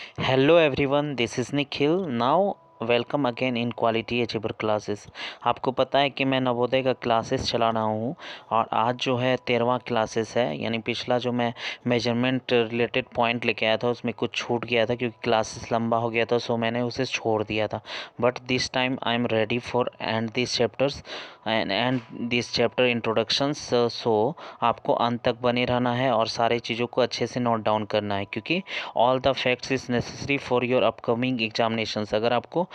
Hello everyone, this is Nikhil. Now welcome again in quality achiever classes. आपको पता है कि मैं नवोदय का क्लासेस चला रहा हूँ और आज जो है 13वां क्लासेस है। यानी पिछला जो मैं मेजरमेंट रिलेटेड पॉइंट लेके आया था उसमें कुछ छूट गया था क्योंकि क्लासेस लंबा हो गया था, सो मैंने उसे छोड़ दिया था। But this time I am ready for and this chapters and this chapter introductions. So आपको अंत तक बने रहना है और सारे चीज़ों को अच्छे से नोट डाउन करना है क्योंकि all the facts is necessary for your upcoming examinations. अगर आपको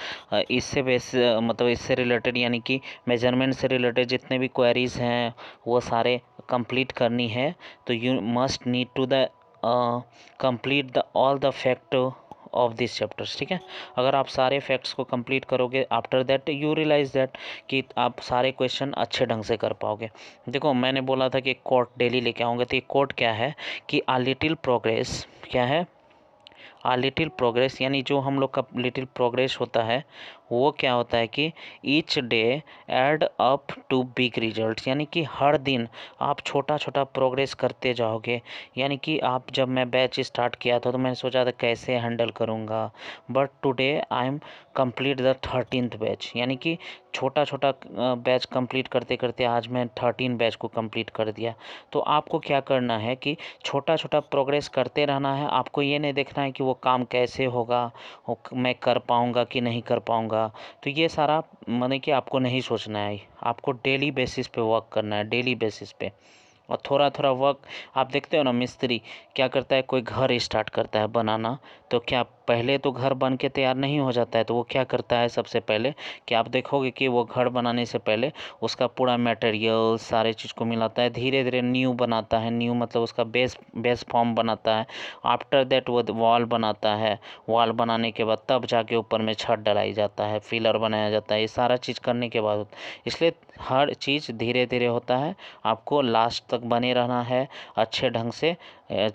इससे मतलब इससे रिलेटेड यानी कि मेजरमेंट से रिलेटेड जितने भी क्वेरीज हैं वो सारे कंप्लीट करनी है तो you must need to the complete the all the fact of this chapters. ठीक है, अगर आप सारे फैक्ट्स को कंप्लीट करोगे after that you realize that कि आप सारे क्वेश्चन अच्छे ढंग से कर पाओगे। देखो, मैंने बोला था कि कोट डेली लेके आऊँगा, तो ये कोट क्या है कि आ लिटिल प्रोग्रेस क्या है, आ लिटिल प्रोग्रेस यानी जो हम लोग का लिटिल प्रोग्रेस होता है वो क्या होता है कि each day add up to big result, यानी कि हर दिन आप छोटा छोटा प्रोग्रेस करते जाओगे। यानी कि आप जब मैं बैच स्टार्ट किया था तो मैंने सोचा था कैसे हैंडल करूँगा, but today I am complete the 13th batch. यानी कि छोटा छोटा बैच कंप्लीट करते करते आज मैं 13 बैच को कंप्लीट कर दिया। तो आपको क्या करना है कि छोटा छोटा प्रोग्रेस करते रहना है। आपको ये नहीं देखना है कि वो काम कैसे होगा, मैं कर पाऊँगा कि नहीं कर पाऊँगा। तो ये सारा माने कि आपको नहीं सोचना है, आपको डेली बेसिस पे वर्क करना है, डेली बेसिस पे। और थोड़ा थोड़ा वर्क, आप देखते हो ना मिस्त्री क्या करता है, कोई घर स्टार्ट करता है बनाना, तो क्या पहले तो घर बन के तैयार नहीं हो जाता है। तो वो क्या करता है सबसे पहले कि आप देखोगे कि वो घर बनाने से पहले उसका पूरा मटेरियल सारे चीज़ को मिलाता है, धीरे धीरे न्यू बनाता है। न्यू मतलब उसका बेस फॉर्म बनाता है। आफ्टर दैट वो वॉल बनाता है। वॉल बनाने के बाद तब जाके ऊपर में छत डलाई जाता है, फिलर बनाया जाता है। ये सारा चीज़ करने के बाद इसलिए हर चीज़ धीरे धीरे होता है। आपको लास्ट तक बने रहना है, अच्छे ढंग से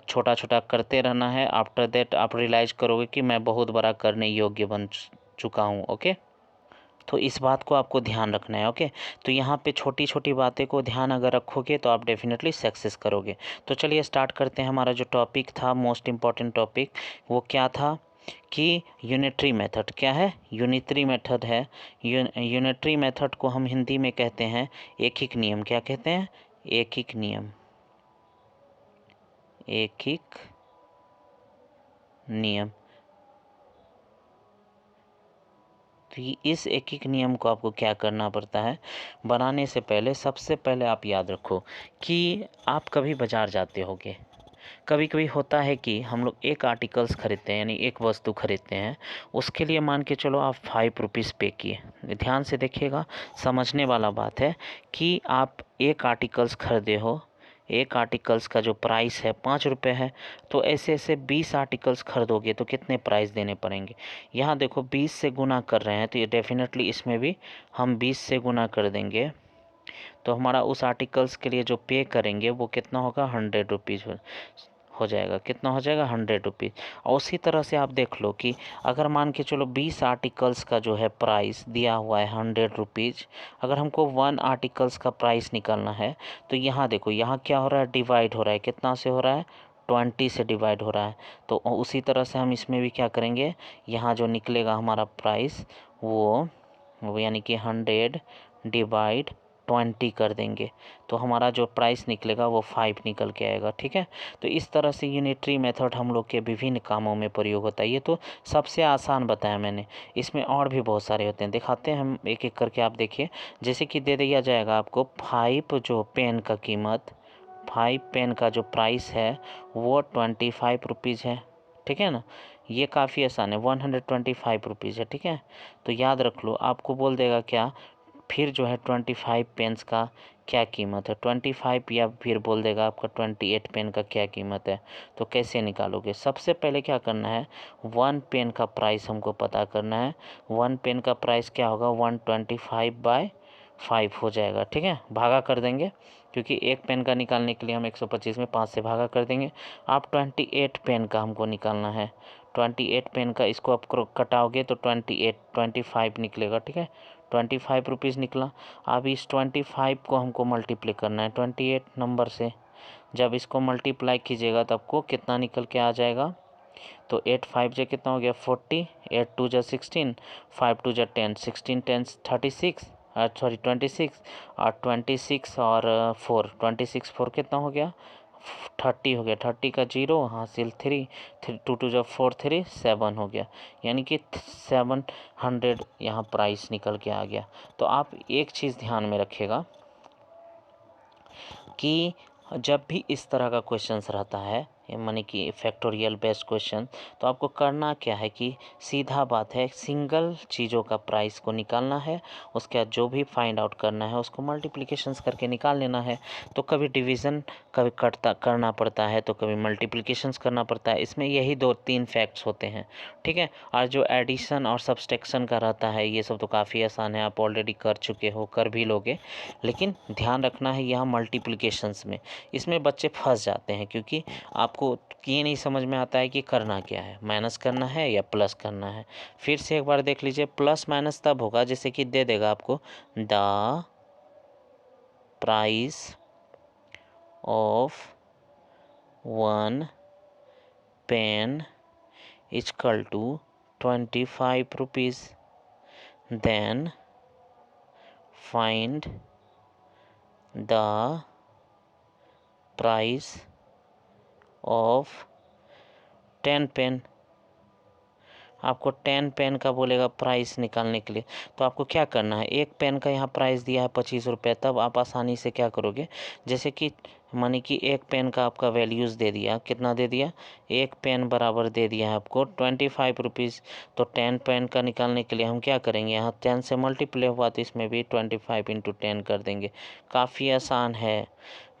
छोटा छोटा करते रहना है। आफ्टर दैट आप रियलाइज़ करोगे कि मैं बहुत बड़ा करने योग्य बन चुका हूँ। ओके, तो इस बात को आपको ध्यान रखना है। ओके, तो यहाँ पे छोटी छोटी बातें को ध्यान अगर रखोगे तो आप डेफिनेटली सक्सेस करोगे। तो चलिए स्टार्ट करते हैं। हमारा जो टॉपिक था, मोस्ट इम्पॉर्टेंट टॉपिक, वो क्या था कि यूनिटरी मेथड। क्या है? यूनिटरी मेथड है। यूनिटरी मेथड को हम हिंदी में कहते हैं एकिक नियम। क्या कहते हैं? एकिक नियम। एकिक नियम। तो इस एकिक नियम को आपको क्या करना पड़ता है, बनाने से पहले सबसे पहले आप याद रखो कि आप कभी बाज़ार जाते होगे, कभी कभी होता है कि हम लोग एक आर्टिकल्स खरीदते हैं, यानी एक वस्तु खरीदते हैं, उसके लिए मान के चलो आप 5 रुपीज़ पे किए। ध्यान से देखिएगा, समझने वाला बात है कि आप एक आर्टिकल्स खरीदे हो, एक आर्टिकल्स का जो प्राइस है 5 रुपये है, तो ऐसे ऐसे 20 आर्टिकल्स खरीदोगे तो कितने प्राइस देने पड़ेंगे। यहाँ देखो 20 से गुना कर रहे हैं तो ये डेफिनेटली इसमें भी हम 20 से गुना कर देंगे तो हमारा उस आर्टिकल्स के लिए जो पे करेंगे वो कितना होगा, 100 रुपीज़ हो जाएगा। कितना हो जाएगा? 100 रुपीज़। और उसी तरह से आप देख लो कि अगर मान के चलो 20 आर्टिकल्स का जो है प्राइस दिया हुआ है 100 रुपीज़, अगर हमको 1 आर्टिकल्स का प्राइस निकालना है तो यहाँ देखो, यहाँ क्या हो रहा है, डिवाइड हो रहा है। कितना से हो रहा है? 20 से डिवाइड हो रहा है। तो उसी तरह से हम इसमें भी क्या करेंगे, यहाँ जो निकलेगा हमारा प्राइस वो यानी कि 100 डिवाइड 20 कर देंगे तो हमारा जो प्राइस निकलेगा वो 5 निकल के आएगा। ठीक है, तो इस तरह से यूनिटरी मेथड हम लोग के विभिन्न कामों में प्रयोग होता है। ये तो सबसे आसान बताया मैंने, इसमें और भी बहुत सारे होते हैं, दिखाते हैं हम एक एक करके। आप देखिए, जैसे कि दे दिया जाएगा आपको 5 जो पेन का कीमत, 5 पेन का जो प्राइस है वो 25 रुपीज़ है। ठीक है ना, ये काफ़ी आसान है, 125 रुपीज़ है। ठीक है, तो याद रख लो, आपको बोल देगा क्या, फिर जो है 25 पेन्स का क्या कीमत है, 25, या फिर बोल देगा आपका 28 पेन का क्या कीमत है। तो कैसे निकालोगे? सबसे पहले क्या करना है, 1 पेन का प्राइस हमको पता करना है। 1 पेन का प्राइस क्या होगा, 125/5 हो जाएगा। ठीक है, भागा कर देंगे क्योंकि एक पेन का निकालने के लिए हम 125 में 5 से भागा कर देंगे। आप 28 पेन का हमको निकालना है। 28 पेन का इसको आप कटाओगे तो 25 निकलेगा। ठीक है, 25 रुपीज़ निकला। अब इस 25 को हमको मल्टीप्लाई करना है 28 नंबर से। जब इसको मल्टीप्लाई कीजिएगा तो आपको कितना निकल के आ जाएगा, तो 8 5 जा कितना हो गया 40, 8 2 जा 16, 5 2 जा 10, 16 10 36, सॉरी 26, और 26 और 4, 26 4 कितना हो गया 30 हो गया, 30 का 0 हासिल 3, 2 2 जा 4 3 7 हो गया, यानी कि 700 यहाँ प्राइस निकल के आ गया। तो आप एक चीज़ ध्यान में रखिएगा कि जब भी इस तरह का क्वेश्चंस रहता है माने कि फैक्टोरियल बेस्ड क्वेश्चन, तो आपको करना क्या है कि सीधा बात है, सिंगल चीज़ों का प्राइस को निकालना है, उसके बाद जो भी फाइंड आउट करना है उसको मल्टीप्लिकेशंस करके निकाल लेना है। तो कभी डिवीज़न कभी करना पड़ता है, तो कभी मल्टीप्लिकेशंस करना पड़ता है। इसमें यही 2-3 फैक्ट्स होते हैं, ठीक है। और जो एडिशन और सब्सट्रैक्शन का रहता है ये सब तो काफ़ी आसान है, आप ऑलरेडी कर चुके हो, कर भी लोगे। लेकिन ध्यान रखना है यहाँ मल्टीप्लिकेशंस में, इसमें बच्चे फंस जाते हैं क्योंकि आपको ये नहीं समझ में आता है कि करना क्या है, माइनस करना है या प्लस करना है। फिर से एक बार देख लीजिए, प्लस माइनस तब होगा जैसे कि दे देगा आपको the price of 1 pen equal to 25 rupees, then find the price of 10 pen. आपको 10 पेन का बोलेगा प्राइस निकालने के लिए, तो आपको क्या करना है, एक पेन का यहाँ प्राइस दिया है 25 रुपये, तब आप आसानी से क्या करोगे, जैसे कि माने कि एक पेन का आपका वैल्यूज़ दे दिया, कितना दे दिया, एक पेन बराबर दे दिया है आपको 25 रुपीज़। तो 10 पेन का निकालने के लिए हम क्या करेंगे, यहाँ 10 से मल्टीप्लाई हुआ तो इसमें भी 25 × 10 कर देंगे। काफ़ी आसान है,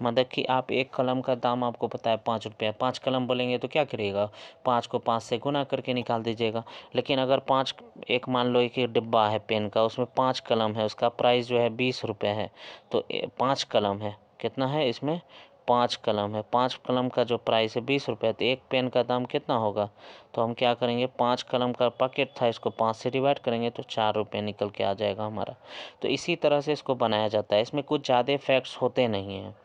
मतलब कि आप एक कलम का दाम आपको पता है 5 रुपया, 5 कलम बोलेंगे तो क्या करिएगा, 5 को 5 से गुना करके निकाल दीजिएगा। लेकिन अगर 5 एक मान लो एक डिब्बा है पेन का, उसमें 5 कलम है, उसका प्राइस जो है 20 रुपये है, तो 5 कलम है, कितना है इसमें 5 कलम है, 5 कलम का जो प्राइस है 20 रुपये, तो एक पेन का दाम कितना होगा, तो हम क्या करेंगे 5 कलम का पैकेट था, इसको 5 से डिवाइड करेंगे तो 4 रुपये निकल के आ जाएगा हमारा। तो इसी तरह से इसको बनाया जाता है, इसमें कुछ ज़्यादा फैक्ट्स होते नहीं हैं,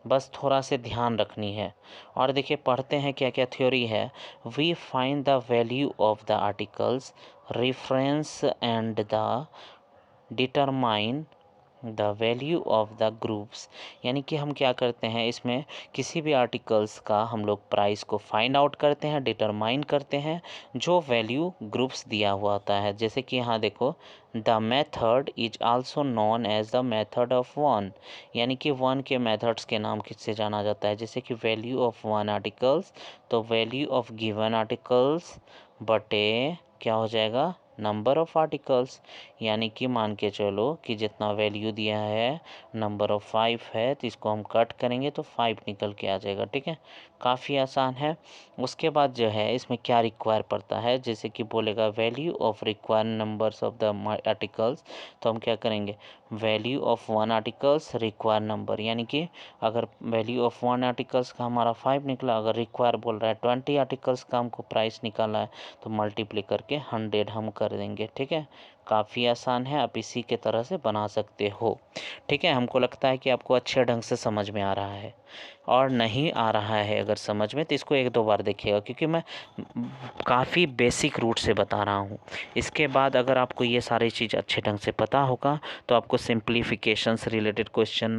बस थोड़ा से ध्यान रखनी है। और देखिए पढ़ते हैं क्या क्या थ्योरी है। We find the value of the articles reference and the determine the value of the groups, यानी कि हम क्या करते हैं, इसमें किसी भी आर्टिकल्स का हम लोग प्राइस को फाइंड आउट करते हैं, डिटरमाइन करते हैं, जो वैल्यू ग्रुप्स दिया हुआ होता है। जैसे कि यहाँ देखो, the method is also known as the method of one, यानी कि वन के मेथड्स के नाम किससे जाना जाता है, जैसे कि वैल्यू ऑफ वन आर्टिकल्स, तो वैल्यू ऑफ गिवन आर्टिकल्स बटे क्या हो जाएगा नंबर ऑफ आर्टिकल्स, यानी कि मान के चलो कि जितना वैल्यू दिया है नंबर ऑफ 5 है, तो इसको हम कट करेंगे तो 5 निकल के आ जाएगा, ठीक है। काफ़ी आसान है। उसके बाद जो है इसमें क्या रिक्वायर पड़ता है, जैसे कि बोलेगा value of require numbers of the articles, तो हम क्या करेंगे value of one articles require number, यानी कि अगर वैल्यू ऑफ वन आर्टिकल्स का हमारा 5 निकला, अगर रिक्वायर बोल रहा है 20 आर्टिकल्स का हमको प्राइस निकाला है, तो मल्टीप्लाई करके 100 हम कर देंगे, ठीक है। काफ़ी आसान है, आप इसी के तरह से बना सकते हो, ठीक है। हमको लगता है कि आपको अच्छे ढंग से समझ में आ रहा है, और नहीं आ रहा है अगर समझ में तो इसको 1-2 बार देखिएगा, क्योंकि मैं काफ़ी बेसिक रूट से बता रहा हूँ। इसके बाद अगर आपको ये सारी चीज़ अच्छे ढंग से पता होगा तो आपको सिंप्लीफिकेशन से related question,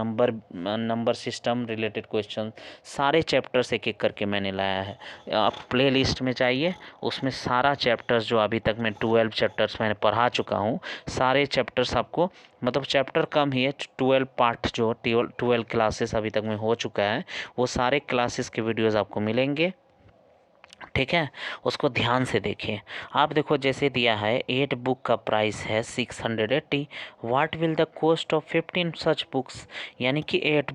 number system related question, सारे चैप्टर्स एक एक करके मैंने लाया है। आप प्ले लिस्ट में चाहिए, उसमें सारा चैप्टर्स जो अभी तक मैं 12 चैप्टर्स मैंने पढ़ा चुका हूँ, सारे चैप्टर्स आपको, मतलब चैप्टर कम ही है, 12 पार्ट जो 12 क्लासेस अभी तक में हो चुका है, वो सारे क्लासेस के वीडियोज़ आपको मिलेंगे, ठीक है। उसको ध्यान से देखिए। आप देखो जैसे दिया है 8 बुक का प्राइस है 680, what will the cost of 15 such books, यानी कि 8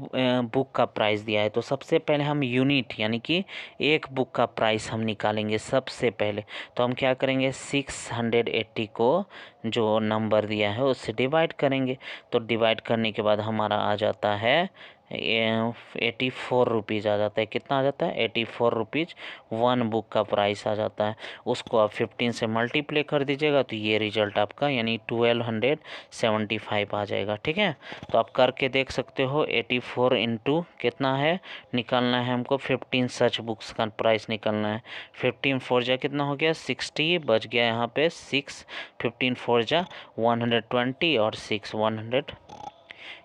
बुक का प्राइस दिया है, तो सबसे पहले हम यूनिट यानी कि एक बुक का प्राइस हम निकालेंगे सबसे पहले। तो हम क्या करेंगे 680 को जो नंबर दिया है उससे डिवाइड करेंगे, तो डिवाइड करने के बाद हमारा आ जाता है ₹84 आ जाता है। कितना आ जाता है? ₹84 वन बुक का प्राइस आ जाता है। उसको आप 15 से मल्टीप्लाई कर दीजिएगा तो ये रिजल्ट आपका यानी 1275 आ जाएगा। ठीक है, तो आप करके देख सकते हो। 84 इंटू कितना है निकालना है हमको, 15 सच बुक्स का प्राइस निकालना है। 15 फोर जा कितना हो गया 60, बच गया यहाँ पे 6। 15 फोर जा 120 और 6 100,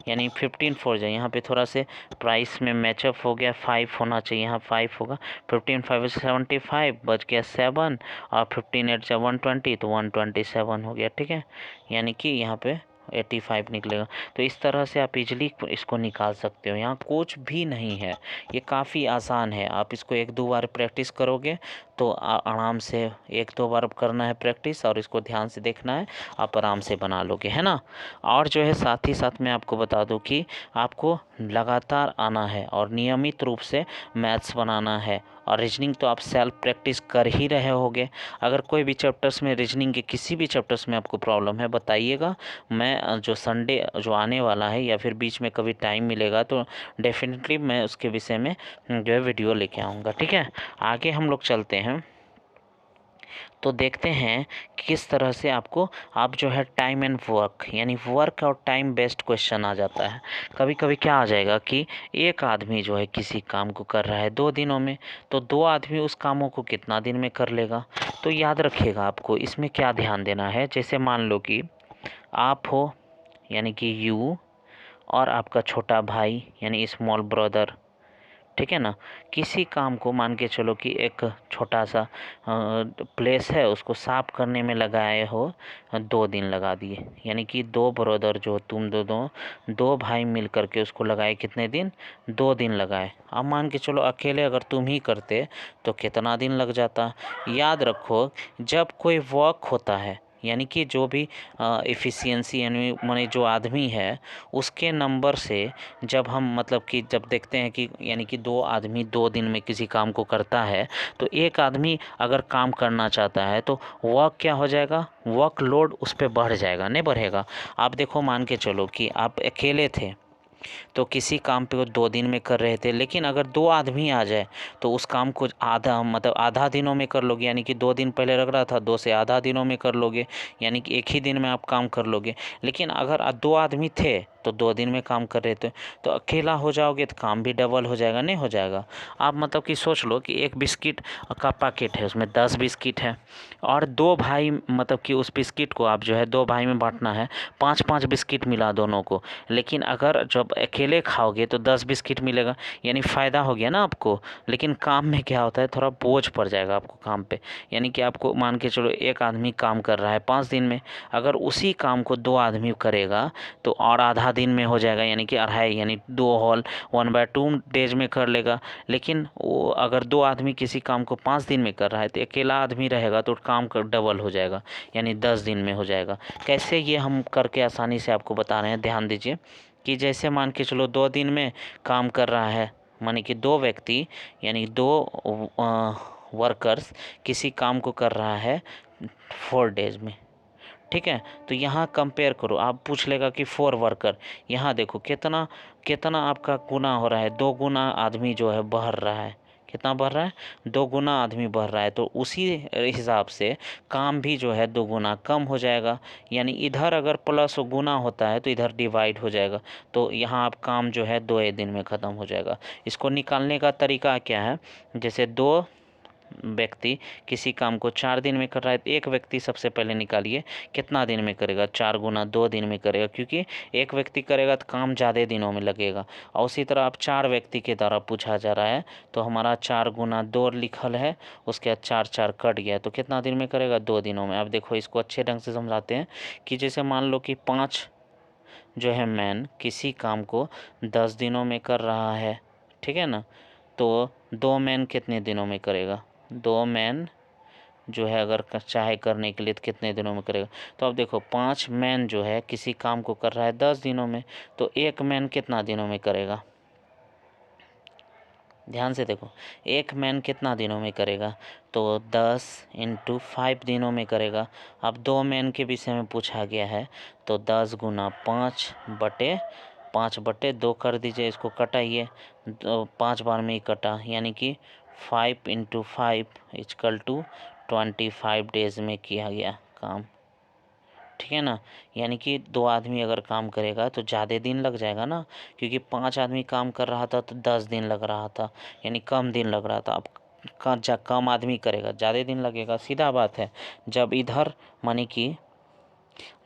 यानी 15 फोर जाए। यहाँ पे थोड़ा से प्राइस में मैचअप हो गया, 5 होना चाहिए, यहाँ 5 होगा। 15 5 75, बच गया 7 और 15 8 से 120 तो 127 हो गया। ठीक है, यानी कि यहाँ पे 85 निकलेगा। तो इस तरह से आप इजीली इसको निकाल सकते हो। यहाँ कुछ भी नहीं है, ये काफ़ी आसान है। आप इसको 1-2 बार प्रैक्टिस करोगे तो आराम से 1-2 बार करना है प्रैक्टिस और इसको ध्यान से देखना है, आप आराम से बना लोगे, है ना। और जो है साथ ही साथ मैं आपको बता दूं कि आपको लगातार आना है और नियमित रूप से मैथ्स बनाना है। और रीजनिंग तो आप सेल्फ प्रैक्टिस कर ही रहे होगे। अगर कोई भी चैप्टर्स में, रीजनिंग के किसी भी चैप्टर्स में आपको प्रॉब्लम है बताइएगा। मैं जो संडे जो आने वाला है या फिर बीच में कभी टाइम मिलेगा तो डेफिनेटली मैं उसके विषय में जो है वीडियो लेके आऊँगा। ठीक है, आगे हम लोग चलते हैं तो देखते हैं किस तरह से आपको आप जो है टाइम एंड वर्क यानी वर्क और टाइम बेस्ड क्वेश्चन आ जाता है। कभी कभी क्या आ जाएगा कि एक आदमी जो है किसी काम को कर रहा है 2 दिनों में, तो 2 आदमी उस कामों को कितना दिन में कर लेगा। तो याद रखिएगा आपको इसमें क्या ध्यान देना है। जैसे मान लो कि आप हो यानी कि यू और आपका छोटा भाई यानी स्मॉल ब्रदर, ठीक है ना। किसी काम को मान के चलो कि एक छोटा सा प्लेस है, उसको साफ करने में लगाए हो 2 दिन लगा दिए, यानी कि 2 ब्रदर जो तुम दो भाई मिल करके उसको लगाए कितने दिन, 2 दिन लगाए। अब मान के चलो अकेले अगर तुम ही करते तो कितना दिन लग जाता। याद रखो जब कोई वर्क होता है यानी कि जो भी एफिशिएंसी यानी माने जो आदमी है उसके नंबर से जब हम मतलब कि जब देखते हैं कि यानी कि 2 आदमी 2 दिन में किसी काम को करता है तो एक आदमी अगर काम करना चाहता है तो वर्क क्या हो जाएगा, वर्कलोड उस पर बढ़ जाएगा, नहीं बढ़ेगा। आप देखो मान के चलो कि आप अकेले थे तो किसी काम पे वो 2 दिन में कर रहे थे, लेकिन अगर 2 आदमी आ जाए तो उस काम को आधा मतलब आधा दिनों में कर लोगे, यानी कि 2 दिन पहले लग रहा था 2 से आधा दिनों में कर लोगे, यानी कि एक ही दिन में आप काम कर लोगे। लेकिन अगर 2 आदमी थे तो 2 दिन में काम कर रहे थे, तो अकेला हो जाओगे तो काम भी डबल हो जाएगा, नहीं हो जाएगा। आप मतलब कि सोच लो कि एक बिस्किट का पैकेट है, उसमें 10 बिस्किट है और 2 भाई मतलब कि उस बिस्किट को आप जो है 2 भाई में बांटना है, 5-5 बिस्किट मिला दोनों को। लेकिन अगर जब अकेले खाओगे तो 10 बिस्किट मिलेगा, यानी फ़ायदा हो गया ना आपको। लेकिन काम में क्या होता है, थोड़ा बोझ पड़ जाएगा आपको काम पे। यानी कि आपको मान के चलो एक आदमी काम कर रहा है 5 दिन में, अगर उसी काम को 2 आदमी करेगा तो और आधा दिन में हो जाएगा, यानी कि अढ़ाई यानी 2 होल 1/2 डेज में कर लेगा। लेकिन वो अगर 2 आदमी किसी काम को 5 दिन में कर रहा है तो अकेला आदमी रहेगा तो काम का डबल हो जाएगा, यानी 10 दिन में हो जाएगा। कैसे, ये हम करके आसानी से आपको बता रहे हैं, ध्यान दीजिए। कि जैसे मान के चलो 2 दिन में काम कर रहा है, माने कि 2 व्यक्ति यानी 2 वर्कर्स किसी काम को कर रहा है 4 डेज में, ठीक है। तो यहाँ कंपेयर करो, आप पूछ लेगा कि 4 वर्कर, यहाँ देखो कितना कितना आपका गुना हो रहा है, 2 गुना आदमी जो है बढ़ रहा है। कितना बढ़ रहा है, 2 गुना आदमी बढ़ रहा है, तो उसी हिसाब से काम भी जो है 2 गुना कम हो जाएगा। यानी इधर अगर प्लस गुना होता है तो इधर डिवाइड हो जाएगा, तो यहाँ आप काम जो है 2 दिन में ख़त्म हो जाएगा। इसको निकालने का तरीका क्या है, जैसे 2 व्यक्ति किसी काम को 4 दिन में कर रहा है तो एक व्यक्ति सबसे पहले निकालिए कितना दिन में करेगा, 4 गुना 2 दिन में करेगा, क्योंकि एक व्यक्ति करेगा तो काम ज़्यादा दिनों में लगेगा। और उसी तरह अब 4 व्यक्ति के द्वारा पूछा जा रहा है तो हमारा 4 गुना 2 लिखल है, उसके बाद 4 कट गया तो कितना दिन में करेगा, 2 दिनों में। अब देखो इसको अच्छे ढंग से समझाते हैं कि जैसे मान लो कि 5 जो है मैन किसी काम को 10 दिनों में कर रहा है, ठीक है ना। तो 2 मैन कितने दिनों में करेगा, 2 मैन जो है अगर चाहे करने के लिए तो कितने दिनों में करेगा। तो अब देखो 5 मैन जो है किसी काम को कर रहा है 10 दिनों में, तो एक मैन कितना दिनों में करेगा, ध्यान से देखो, एक मैन कितना दिनों में करेगा, तो 10 × 5 दिनों में करेगा। अब 2 मैन के विषय में पूछा गया है तो 10 गुना 5 बटे 5/2 कर दीजिए, इसको कटाइए, 5 बार में ही कटा, यानी कि 5 × 5 = 25 डेज में किया गया काम, ठीक है ना। यानी कि 2 आदमी अगर काम करेगा तो ज़्यादा दिन लग जाएगा ना, क्योंकि 5 आदमी काम कर रहा था तो 10 दिन लग रहा था, यानी कम दिन लग रहा था। अब कम आदमी करेगा ज़्यादा दिन लगेगा, सीधा बात है। जब इधर माने कि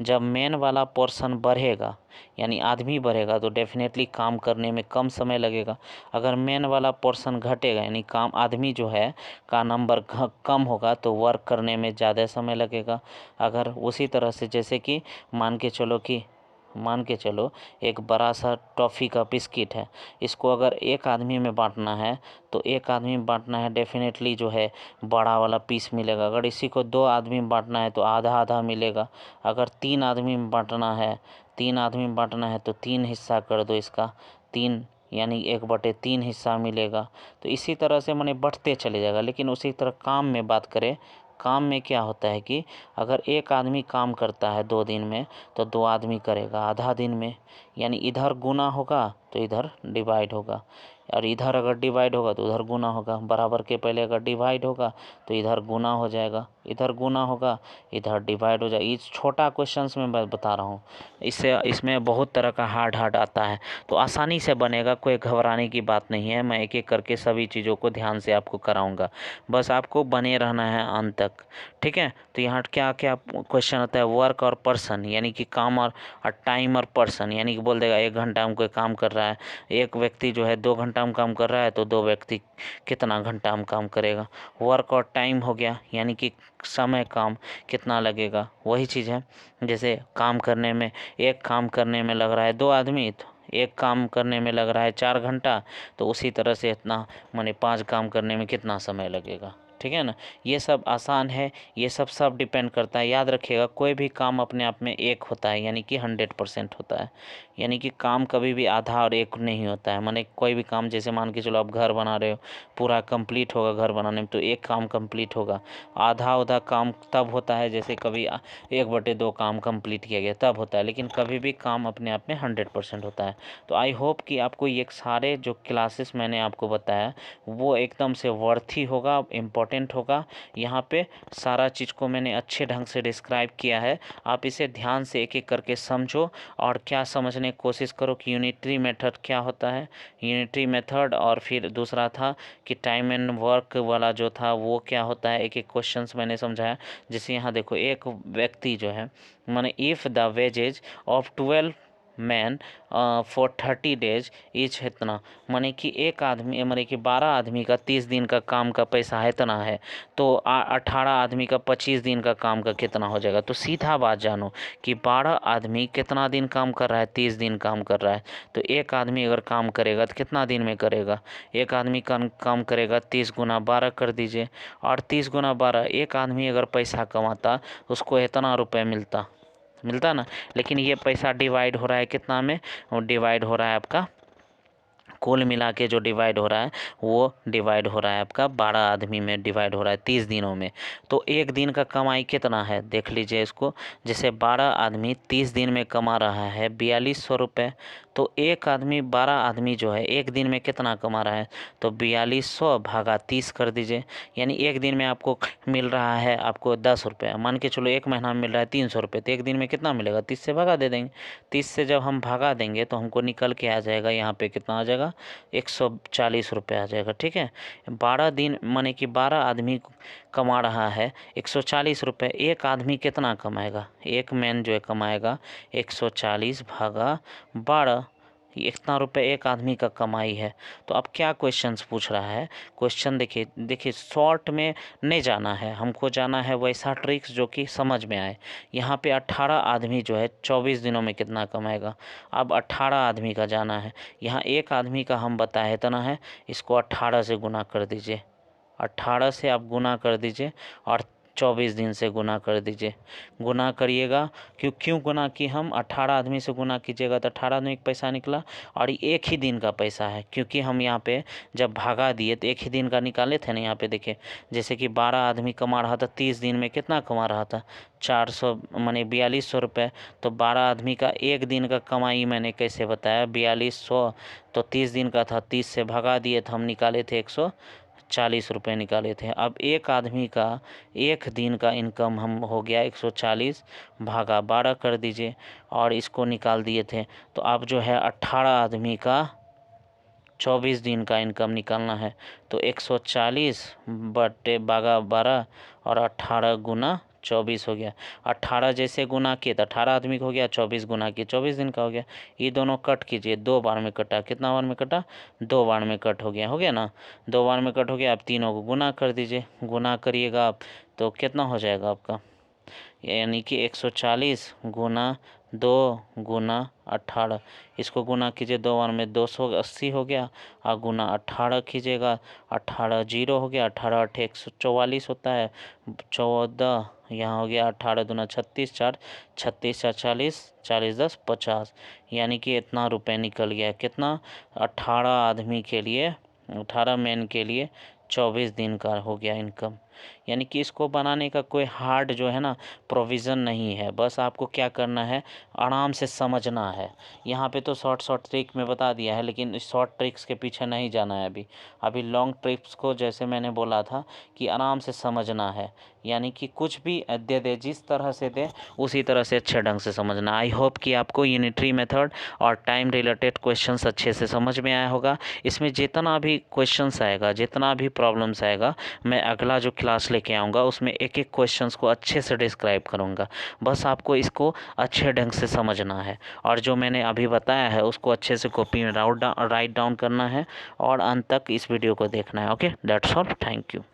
जब मेन वाला पोर्शन बढ़ेगा, यानी आदमी बढ़ेगा, तो डेफिनेटली काम करने में कम समय लगेगा। अगर मेन वाला पोर्शन घटेगा, यानी काम आदमी जो है का नंबर कम होगा, तो वर्क करने में ज़्यादा समय लगेगा। अगर उसी तरह से जैसे कि मान के चलो एक बड़ा सा टॉफ़ी का बिस्किट है, इसको अगर एक आदमी में बांटना है तो एक आदमी में बांटना है, डेफिनेटली जो है बड़ा वाला पीस मिलेगा। अगर इसी को 2 आदमी में बांटना है तो आधा आधा मिलेगा। अगर 3 आदमी में बांटना है तो 3 हिस्सा कर दो इसका, 3 यानी 1/3 हिस्सा मिलेगा। तो इसी तरह से माने बढ़ते चले जाएगा। लेकिन उसी तरह काम में बात करें, काम में क्या होता है कि अगर एक आदमी काम करता है 2 दिन में, तो 2 आदमी करेगा आधा दिन में, यानी इधर गुना होगा तो इधर डिवाइड होगा, और इधर अगर डिवाइड होगा तो उधर गुना होगा। बराबर के पहले अगर डिवाइड होगा तो इधर गुना हो जाएगा, इधर गुना होगा, इधर डिवाइड हो जाएगा। इस छोटा क्वेश्चंस में मैं बता रहा हूँ, इसमें बहुत तरह का हार्ड आता है, तो आसानी से बनेगा, कोई घबराने की बात नहीं है। मैं एक एक करके सभी चीज़ों को ध्यान से आपको कराऊंगा, बस आपको बने रहना है अंत तक, ठीक है। तो यहाँ क्या क्या क्वेश्चन होता है, वर्क और पर्सन, यानी कि काम और टाइम और पर्सन, यानी कि बोल देगा 1 घंटा में कोई काम कर रहा है, एक व्यक्ति जो है 2 घंटा में काम कर रहा है, तो 2 व्यक्ति कितना घंटा में काम करेगा। वर्क और टाइम हो गया, यानी कि समय काम कितना लगेगा, वही चीज़ है। जैसे एक काम करने में लग रहा है 2 आदमी, तो एक काम करने में लग रहा है 4 घंटा, तो उसी तरह से इतना माने 5 काम करने में कितना समय लगेगा, ठीक है ना। ये सब आसान है, ये सब डिपेंड करता है। याद रखिएगा, कोई भी काम अपने आप में एक होता है, यानी कि 100% होता है, यानी कि काम कभी भी आधा और एक नहीं होता है। माने कोई भी काम, जैसे मान के चलो आप घर बना रहे हो, पूरा कंप्लीट होगा घर बनाने में तो एक काम कंप्लीट होगा। आधा काम तब होता है जैसे कभी 1/2 काम कंप्लीट किया गया तब होता है, लेकिन कभी भी काम अपने आप में 100% होता है। तो आई होप कि आपको ये सारे जो क्लासेस मैंने आपको बताया वो एकदम से वर्थी होगा, इम्पोर्टेंट होगा। यहाँ पे सारा चीज़ को मैंने अच्छे ढंग से डिस्क्राइब किया है, आप इसे ध्यान से एक एक करके समझो और क्या समझने की कोशिश करो कि यूनिटरी मेथड क्या होता है, यूनिटरी मेथड, और फिर दूसरा था कि टाइम एंड वर्क वाला जो था वो क्या होता है। एक एक क्वेश्चंस मैंने समझाया। जैसे यहाँ देखो, एक व्यक्ति जो है माने if the wages of 12 man for 30 days each इतना, माने कि एक आदमी माने कि 12 आदमी का 30 दिन का काम का पैसा है इतना है, तो 18 आदमी का 25 दिन का काम का कितना हो जाएगा। तो सीधा बात जानो कि 12 आदमी कितना दिन काम कर रहा है, 30 दिन काम कर रहा है, तो एक आदमी अगर काम करेगा तो कितना दिन में करेगा, एक आदमी काम करेगा 30 × 12 कर दीजिए, और 30 × 12 एक आदमी अगर पैसा कमाता उसको इतना रुपए मिलता ना। लेकिन ये पैसा डिवाइड हो रहा है कितना में, वो डिवाइड हो रहा है आपका, कुल मिला के जो डिवाइड हो रहा है वो डिवाइड हो रहा है आपका 12 आदमी में डिवाइड हो रहा है 30 दिनों में। तो एक दिन का कमाई कितना है देख लीजिए इसको। जैसे 12 आदमी 30 दिन में कमा रहा है 4200 रुपये, तो एक आदमी 12 आदमी जो है एक दिन में कितना कमा रहा है, तो 4200 भागा 30 कर दीजिए, यानी एक दिन में आपको मिल रहा है आपको 10 रुपये। मान के चलो एक महीना में मिल रहा है 300 रुपये, तो एक दिन में कितना मिलेगा, 30 से भागा दे देंगे। 30 से जब हम भागा देंगे तो हमको निकल के आ जाएगा, यहाँ पे कितना आ जाएगा, 140 रुपये आ जाएगा, ठीक है। 12 दिन माने कि 12 आदमी कमा रहा है 140 रुपये, एक आदमी कितना कमाएगा, एक मैन जो है कमाएगा 140 भागा 12, इतना रुपए एक आदमी का कमाई है। तो अब क्या क्वेश्चंस पूछ रहा है, क्वेश्चन देखिए शॉर्ट में नहीं जाना है, हमको जाना है वैसा ट्रिक्स जो कि समझ में आए। यहाँ पे 18 आदमी जो है 24 दिनों में कितना कमाएगा, अब 18 आदमी का जाना है। यहाँ एक आदमी का हम बताए इतना है, इसको 18 से गुना कर दीजिए, 18 से आप गुना कर दीजिए, और 24 दिन से गुना कर दीजिए। गुना करिएगा, क्यों गुना की हम 18 आदमी से गुना कीजिएगा तो 18 आदमी का पैसा निकला, और ये एक ही दिन का पैसा है, क्योंकि हम यहाँ पे जब भागा दिए तो एक ही दिन का निकाले थे ना। यहाँ पे देखिए, जैसे कि 12 आदमी कमा रहा था 30 दिन में, कितना कमा रहा था 400 माने 4200 रुपये। तो 12 आदमी का एक दिन का कमाई मैंने कैसे बताया, 4200, तो 30 दिन का था, 30 से भगा दिए तो हम निकाले थे 140 रुपये निकाले थे। अब एक आदमी का एक दिन का इनकम हम हो गया 140 भागा 12 कर दीजिए, और इसको निकाल दिए थे। तो अब जो है 18 आदमी का 24 दिन का इनकम निकालना है। तो 140 बटे भागा 12 और 18 गुना 24 हो गया। 18 जैसे गुना किए तो 18 आदमी का हो गया, 24 गुना किए 24 दिन का हो गया। ये दोनों कट कीजिए, 2 बार में कटा, कितना बार में कटा, 2 बार में कट हो गया ना, 2 बार में कट हो गया। आप तीनों को गुना कर दीजिए, गुना करिएगा आप तो कितना हो जाएगा आपका, यानी कि 140 गुना 2 गुना 18, इसको गुना कीजिए 2 बार में, 280 हो गया, और गुना 18 कीजिएगा, 18 जीरो हो गया, 18 8 144 होता है, 14 यहाँ हो गया, 18 दूना 36, 4 36 4 40, 40 10 50, यानी कि इतना रुपए निकल गया। कितना, 18 आदमी के लिए, 18 मैन के लिए 24 दिन का हो गया इनकम। यानी कि इसको बनाने का कोई हार्ड जो है ना प्रोविज़न नहीं है, बस आपको क्या करना है, आराम से समझना है। यहाँ पे तो शॉर्ट ट्रिक में बता दिया है, लेकिन इस शॉर्ट ट्रिक्स के पीछे नहीं जाना है अभी लॉन्ग ट्रिक्स को, जैसे मैंने बोला था कि आराम से समझना है। यानी कि कुछ भी दे दे, जिस तरह से दे उसी तरह से अच्छे ढंग से समझना। आई होप कि आपको यूनिटरी मेथड और टाइम रिलेटेड क्वेश्चंस अच्छे से समझ में आया होगा। इसमें जितना भी क्वेश्चंस आएगा, जितना भी प्रॉब्लम्स आएगा, मैं अगला जो क्लास लेके आऊँगा उसमें एक एक क्वेश्चंस को अच्छे से डिस्क्राइब करूँगा। बस आपको इसको अच्छे ढंग से समझना है, और जो मैंने अभी बताया है उसको अच्छे से कॉपी में राइट डाउन करना है, और अंत तक इस वीडियो को देखना है। Okay, that's all, thank you.